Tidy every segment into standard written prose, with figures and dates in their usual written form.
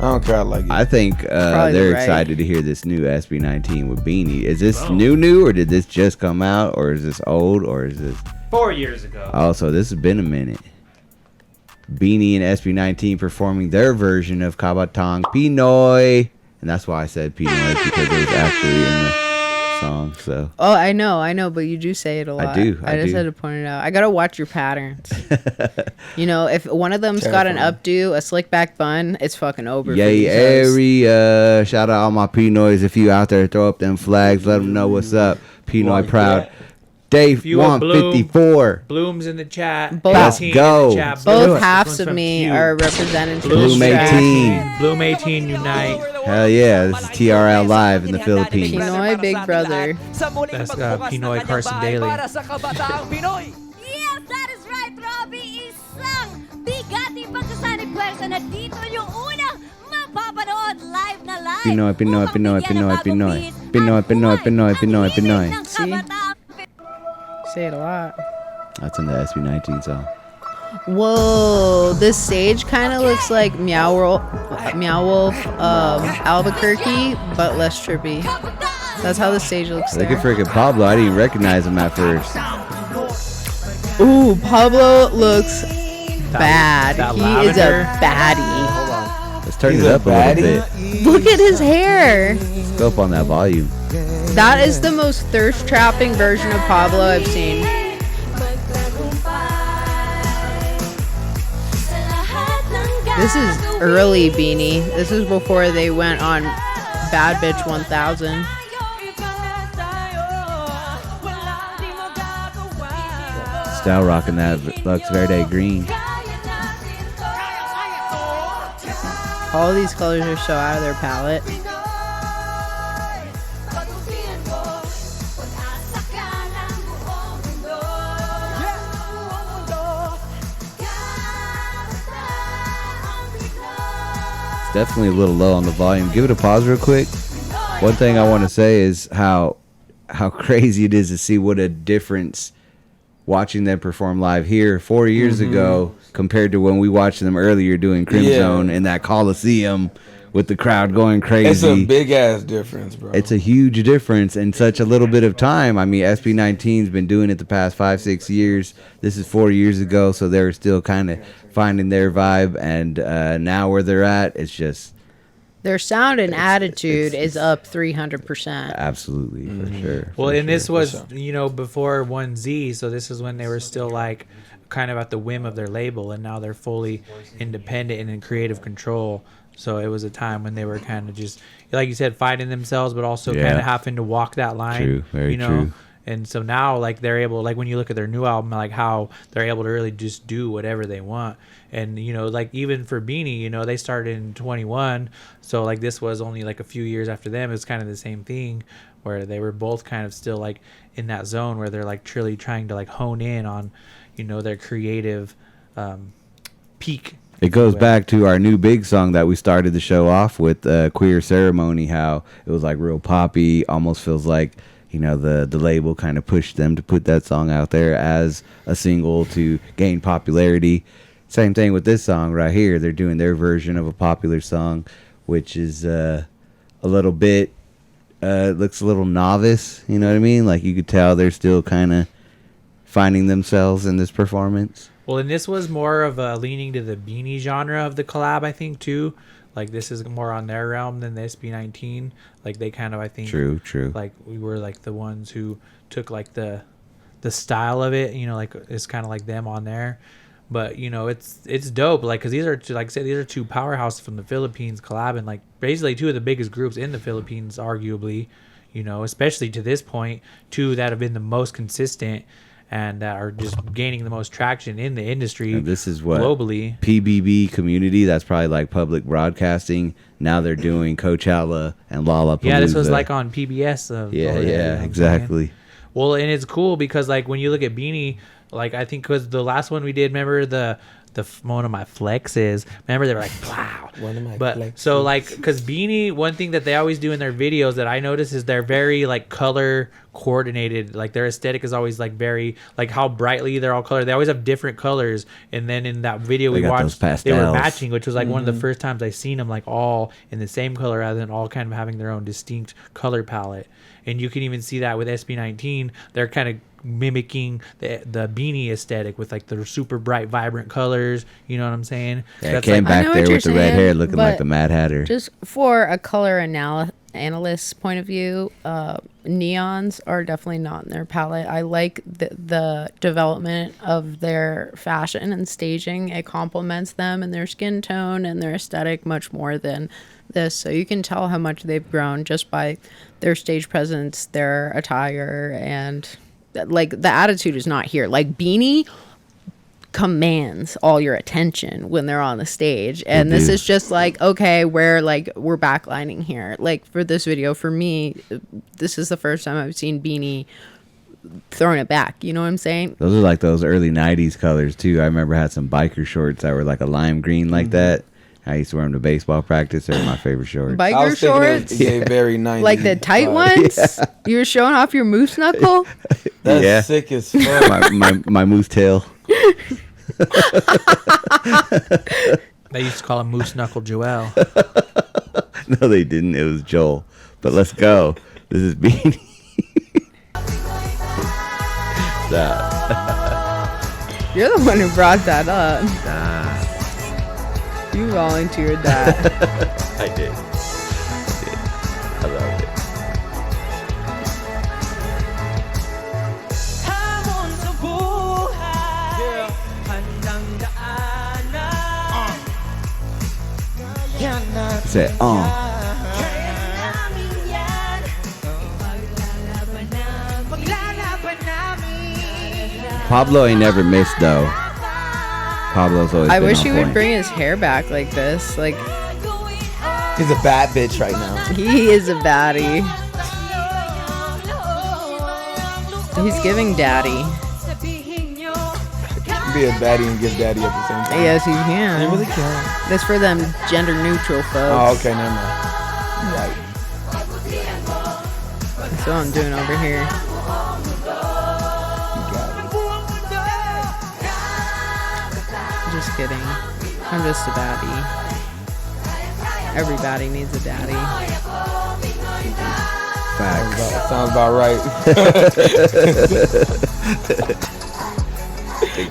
don't care. I like it. I think they're excited to hear this new SB19 with BINI. Is this new, or did this just come out, or is this old, or is this 4 years ago? Oh, so this has been a minute. BINI and SB19 performing their version of Kabataang Pinoy, and that's why I said Pinoy, because it was actually in the song. So I know, but you do say it a lot. I do. I just had to point it out. I gotta watch your patterns. If one of them's got an updo, a slick back bun, it's fucking over. Yay area! Shout out all my Pinoys. If you out there, throw up them flags. Let them know what's up. Pinoy proud. Dave 154. Bloom's in the chat. Let's go. Both halves of me are represented. Bloom 18. Bloom 18 unite. Hell yeah! This is TRL live in the Philippines. Pinoy Big Brother. That's Pinoy Carson Daly. Yes, that is right, Robbie. Isang bigati pagkasanib pwersa na dito yung unang mapapanood live na live. Pinoy. See? Say it a lot. That's in the SB19 song. Whoa, this stage kind of looks like Meow Wolf Albuquerque, but less trippy. That's how the stage looks Look there. at freaking Pablo. I didn't even recognize him at first. Ooh, Pablo looks bad. He is a baddie. Let's turn it up a little bit. Look at his hair. Let's go up on that volume. That is the most thirst trapping version of Pablo I've seen. This is early BINI. This is before they went on Bad Bitch 1000. Style rocking that Lux Verde green. All of these colors are so out of their palette. Definitely a little low on the volume. Give it a pause real quick. One thing I want to say is how crazy it is to see what a difference watching them perform live here 4 years ago compared to when we watched them earlier doing Crimson in that Coliseum with the crowd going crazy. It's a big ass difference, bro. It's a huge difference in such a little bit of time. I mean, SB19's been doing it the past 5-6 years. This is 4 years ago, so they were still kind of finding their vibe, and now where they're at, it's just their sound and attitude is up 300%. Absolutely, for sure. Well, and this was before 1Z, so this is when they were still like kind of at the whim of their label, and now they're fully independent and in creative control. So it was a time when they were kind of just, like you said, fighting themselves, but also kind of having to walk that line. True, very true. And so now, like, they're able, like, when you look at their new album, like, how they're able to really just do whatever they want. And, like, even for BINI, they started in 21. So, like, this was only, like, a few years after them. It's kind of the same thing where they were both kind of still, like, in that zone where they're, like, truly trying to, like, hone in on, their creative peak. It goes back to our new big song that we started the show off with, Queer Ceremony, how it was, like, real poppy, almost feels like, the label kind of pushed them to put that song out there as a single to gain popularity. Same thing with this song right here. They're doing their version of a popular song, which is a little bit, looks a little novice, you know what I mean? Like, you could tell they're still kind of finding themselves in this performance. Well, and this was more of a leaning to the BINI genre of the collab, I think, too. Like, this is more on their realm than the SB19. Like, they kind of, I think... True. Like, we were, like, the ones who took, like, the style of it. Like, it's kind of like them on there. But, it's dope. Like, because these are, like I said, these are two powerhouses from the Philippines collabing. Like, basically two of the biggest groups in the Philippines, arguably. Especially to this point. Two that have been the most consistent and that are just gaining the most traction in the industry. And this is what globally PBB community. That's probably like public broadcasting. Now they're doing Coachella and Lollapalooza. Yeah, this was like on PBS. Yeah, exactly. Well, and it's cool because like when you look at BINI, like I think because the last one we did, remember the one of my flexes. Remember, they were like, wow. One of my But flexes. so like, because BINI, one thing that they always do in their videos that I notice is they're very like color coordinated. Like their aesthetic is always like very like how brightly they're all colored. They always have different colors. And then in that video They we got those watched, they were pastels. matching, which was like one of the first times I seen them like all in the same color rather than all kind of having their own distinct color palette. And you can even see that with SB19. They're kind of mimicking the BINI aesthetic with like the super bright, vibrant colors. You know what I'm saying? Yeah, That's came like, I back know what there you're with the red saying, hair looking like but the Mad Hatter. Just for a color analyst's point of view, neons are definitely not in their palette. I like the development of their fashion and staging. It complements them and their skin tone and their aesthetic much more than this. So you can tell how much they've grown just by their stage presence, their attire, and like the attitude is not here. Like BINI commands all your attention when they're on the stage, and this is just like, okay, we're backlining here. Like for this video, for me, this is the first time I've seen BINI throwing it back. You know what I'm saying? Those are like those early 90s colors too. I remember I had some biker shorts that were like a lime green like that. I used to wear them to baseball practice. They're my favorite shorts. I Biker was thinking shorts, they very 90s. like the tight ones. You were showing off your moose knuckle. That's Yeah. sick as fuck. my moose tail. they used to call him Moose Knuckle Joel. No, they didn't. It was Joel. But let's go. This is BINI. Stop. You're the one who brought that up. You volunteered that. I did. I love it. Say, Pablo ain't never missed though. Pablo's always I been wish on he would point. bring his hair back like this. Like, He's a bad bitch right now. he is a baddie. He's giving daddy. Be a baddie and give daddy at the same time. Yes, you can. They really can. That's for them gender neutral folks. Oh, okay, never mind. Right. That's what I'm doing over here. You got it. Just kidding. I'm just a baddie. Everybody needs a daddy. Sounds about right.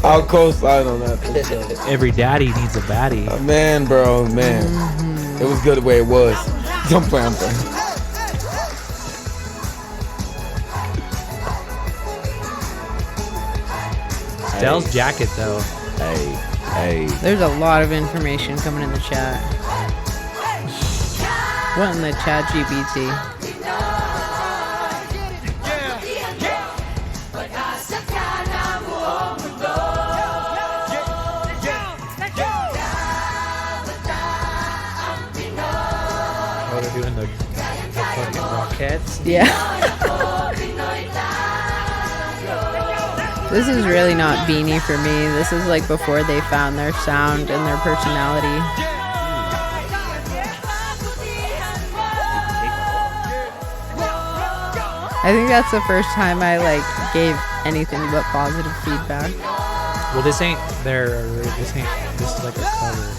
I'll co-sign on that. for sure. Every daddy needs a baddie. Man, bro, man. It was good the way it was. Don't play on things. Stell's jacket though. Hey. There's a lot of information coming in the chat. What in the chat GPT? Oh, they're doing the fucking Rockettes. Yeah. This is really not BINI for me. This is like before they found their sound and their personality. I think that's the first time I like gave anything but positive feedback. Well, this is like a cover.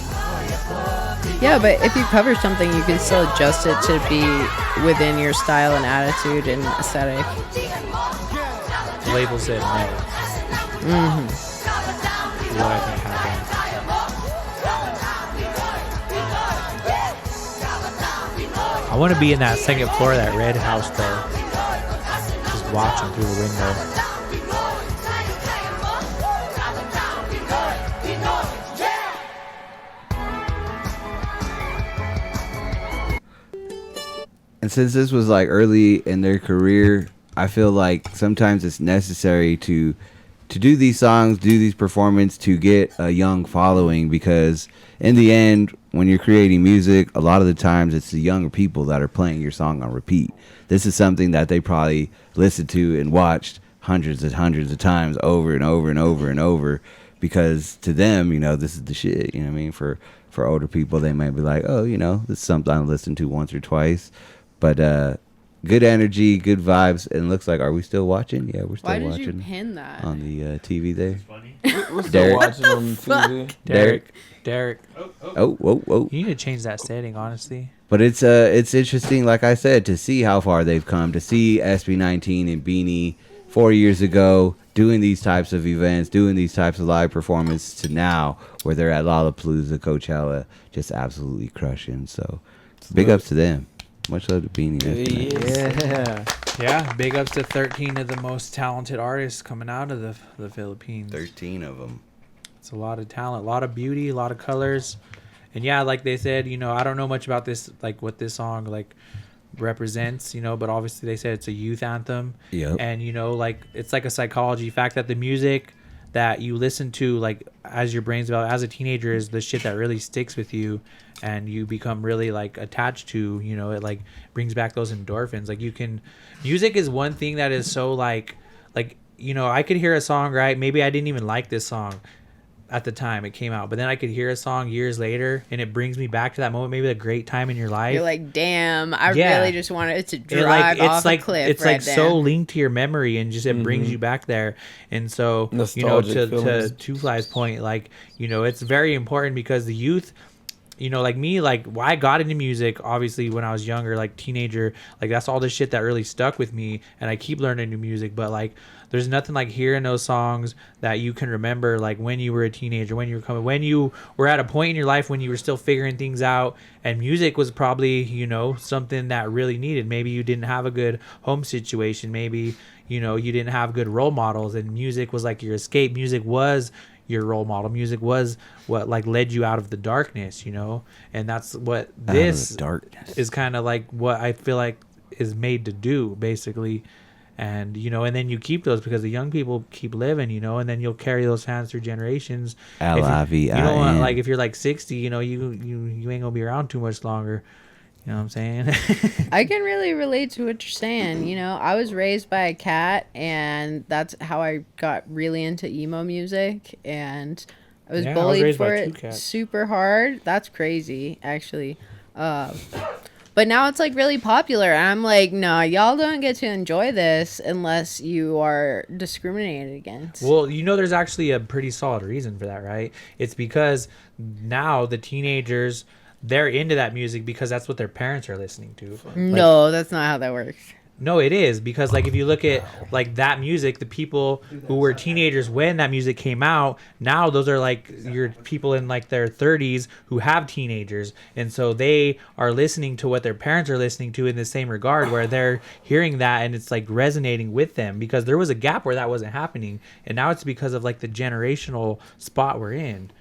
Yeah, but if you cover something, you can still adjust it to be within your style and attitude and aesthetic. The label said no. Mm-hmm. What I think happened. I want to be in that second floor of that red house though. Just watching through the window. And since this was like early in their career, I feel like sometimes it's necessary to do these songs, do these performances to get a young following, because in the end, when you're creating music, a lot of the times it's the younger people that are playing your song on repeat. This is something that they probably listened to and watched hundreds of times over and over and over and over because to them, you know, this is the shit. You know what I mean? For older people, they might be like, oh, you know, this is something I listen to once or twice. But good energy, good vibes, and it looks like, are we still watching? Yeah, we're still Why did watching. you pin that? On the TV there. We're still Deryk. watching on TV. Deryk. Oh, whoa, whoa. You need to change that setting, honestly. But it's interesting, like I said, to see how far they've come, to see SB19 and BINI 4 years ago doing these types of events, doing these types of live performances, to now where they're at Lollapalooza, Coachella, just absolutely crushing. So big ups to them. Much love to BINI. Yeah. Yeah, big ups to 13 of the most talented artists coming out of the Philippines. 13 of them. It's a lot of talent, a lot of beauty, a lot of colors. And yeah, like they said, you know, I don't know much about this, like what this song like represents, you know, but obviously they said it's a youth anthem. Yep. And, you know, like it's like a psychology fact that the music that you listen to, like as your brain's develop as a teenager, is the shit that really sticks with you and you become really like attached to, you know, it like brings back those endorphins. Like music is one thing that is so like, you know, I could hear a song, right? Maybe I didn't even like this song at the time it came out, but then I could hear a song years later and it brings me back to that moment, maybe a great time in your life. You're like, damn, I really just wanted it to drive off like, a cliff. It's right like there. so linked to your memory and just it brings you back there. And so, Nostalgic you know, to feelings. Two Fly's point, like, you know, it's very important because the youth, you know, like me, like why I got into music, obviously when I was younger, like teenager, like that's all the shit that really stuck with me, and I keep learning new music. But like, there's nothing like hearing those songs that you can remember, like when you were a teenager, when you were coming, when you were at a point in your life when you were still figuring things out, and music was probably, you know, something that really needed. Maybe you didn't have a good home situation, maybe, you know, you didn't have good role models, and music was like your escape. Music was your role model. Music was what like led you out of the darkness, you know, and that's what this is kind of like what I feel like is made to do, basically. And you know, and then you keep those because the young people keep living, you know, and then you'll carry those fans through generations. L-I-V-I-N. You don't want, like if you're like 60, you know, you ain't gonna be around too much longer. You know what I'm saying? I can really relate to what you're saying. You know, I was raised by a cat, and that's how I got really into emo music, and I was bullied for it super hard. That's crazy, actually. But now it's like really popular. And I'm like, no, y'all don't get to enjoy this unless you are discriminated against. Well, you know, there's actually a pretty solid reason for that, right? It's because now the teenagers, they're into that music because that's what their parents are listening to. No, that's not how that works. No, it is, because like if you look at like that music, the people who were teenagers when that music came out, now those are like your people in like their 30s who have teenagers, and so they are listening to what their parents are listening to in the same regard, where they're hearing that and it's like resonating with them, because there was a gap where that wasn't happening, and now it's because of like the generational spot we're in.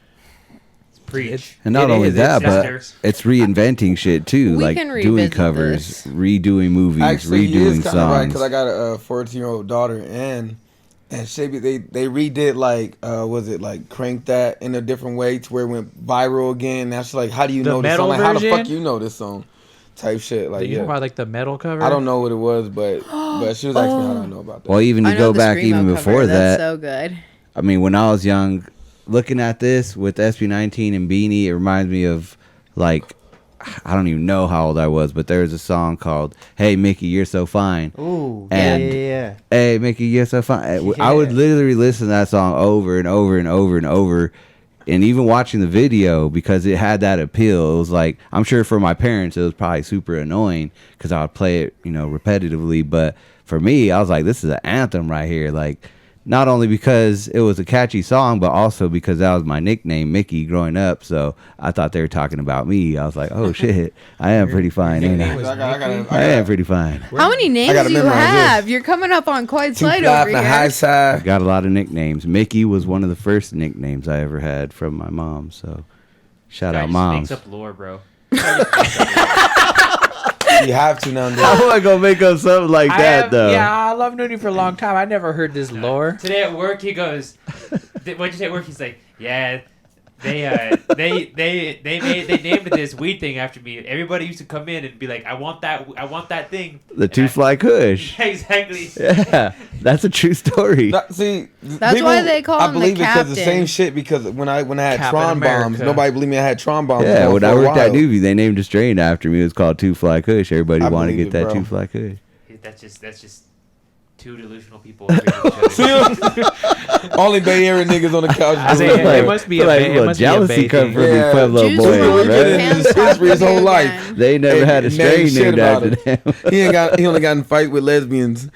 And not only that, but it's reinventing shit tue, We like can doing revisit covers, this. redoing movies, Actually, he redoing is kind of right, songs. because I got a 14-year-old daughter, and Shabby, they redid like was it like Crank That in a different way to where it went viral again. That's like, how do you The know this song? metal Like, how the fuck version? you know this song? Type shit. Like, You talking about like the metal cover? I don't know what it was, but she was asking me how do I know about that. Well, even I to know go the back Screamo even cover. before That's that, so good. I mean, when I was young, looking at this with SB19 and BINI, it reminds me of like, I don't even know how old I was, but there was a song called "Hey Mickey, You're So Fine." Ooh, And yeah. "Hey Mickey, You're So Fine." I would literally listen to that song over and over and over and over, and even watching the video, because it had that appeal. It was like, I'm sure for my parents it was probably super annoying because I would play it, you know, repetitively, but for me, I was like, this is an anthem right here. Like, not only because it was a catchy song, but also because that was my nickname, Mickey, growing up. So I thought they were talking about me. I was like, oh shit, I am pretty fine, ain't I? I am pretty fine. How many names gotta do you memorize have? this. You're coming up on quite Two slight flap over and high here. I side. got a lot of nicknames. Mickey was one of the first nicknames I ever had from my mom. So shout out moms. Makes up lore, bro. You have to now. How am I gonna make up something like that though? Yeah, I love knowing you for a long time. I never heard this lore. Today at work, he goes, what'd you say at work? He's like, yeah, they named this weed thing after me. Everybody used to come in and be like, I want that thing. The two fly kush. Yeah, exactly. Yeah, that's a true story. See, That's why they call him the believe it because the captain. same shit. Because when I had Captain Tron America. bombs, nobody believed me. I had Tron bombs. Yeah, going when for I a worked at while. Newbie, they named a strain after me. It was called Two Fly Kush. Everybody I wanted to believe get it, that bro. Two Fly Kush. That's just two delusional people agreeing with each other. Only Bay Area niggas on the couch. I doing say, that. it must be a like Bay- it little must be a jealousy Bay come thing. from these Yeah. Pueblo Juice boys, WRLD right? right? hands His clapping his whole you life. again. They never had a Name strain shit named about after it. them. He only got in fight with lesbians.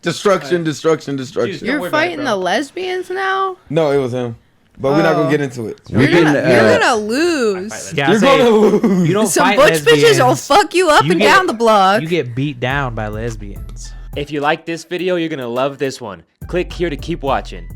Destruction. Juice, You're worry about it, fighting bro. the lesbians now? No, it was him. But we're not Oh. gonna get into it. We've You're been, gonna, you're gonna lose. Yeah, I You're say, gonna lose. you don't Some fight butch bitches will lesbians. fuck you up You and get- down the block. You get beat down by lesbians. If you like this video, you're gonna love this one. Click here to keep watching.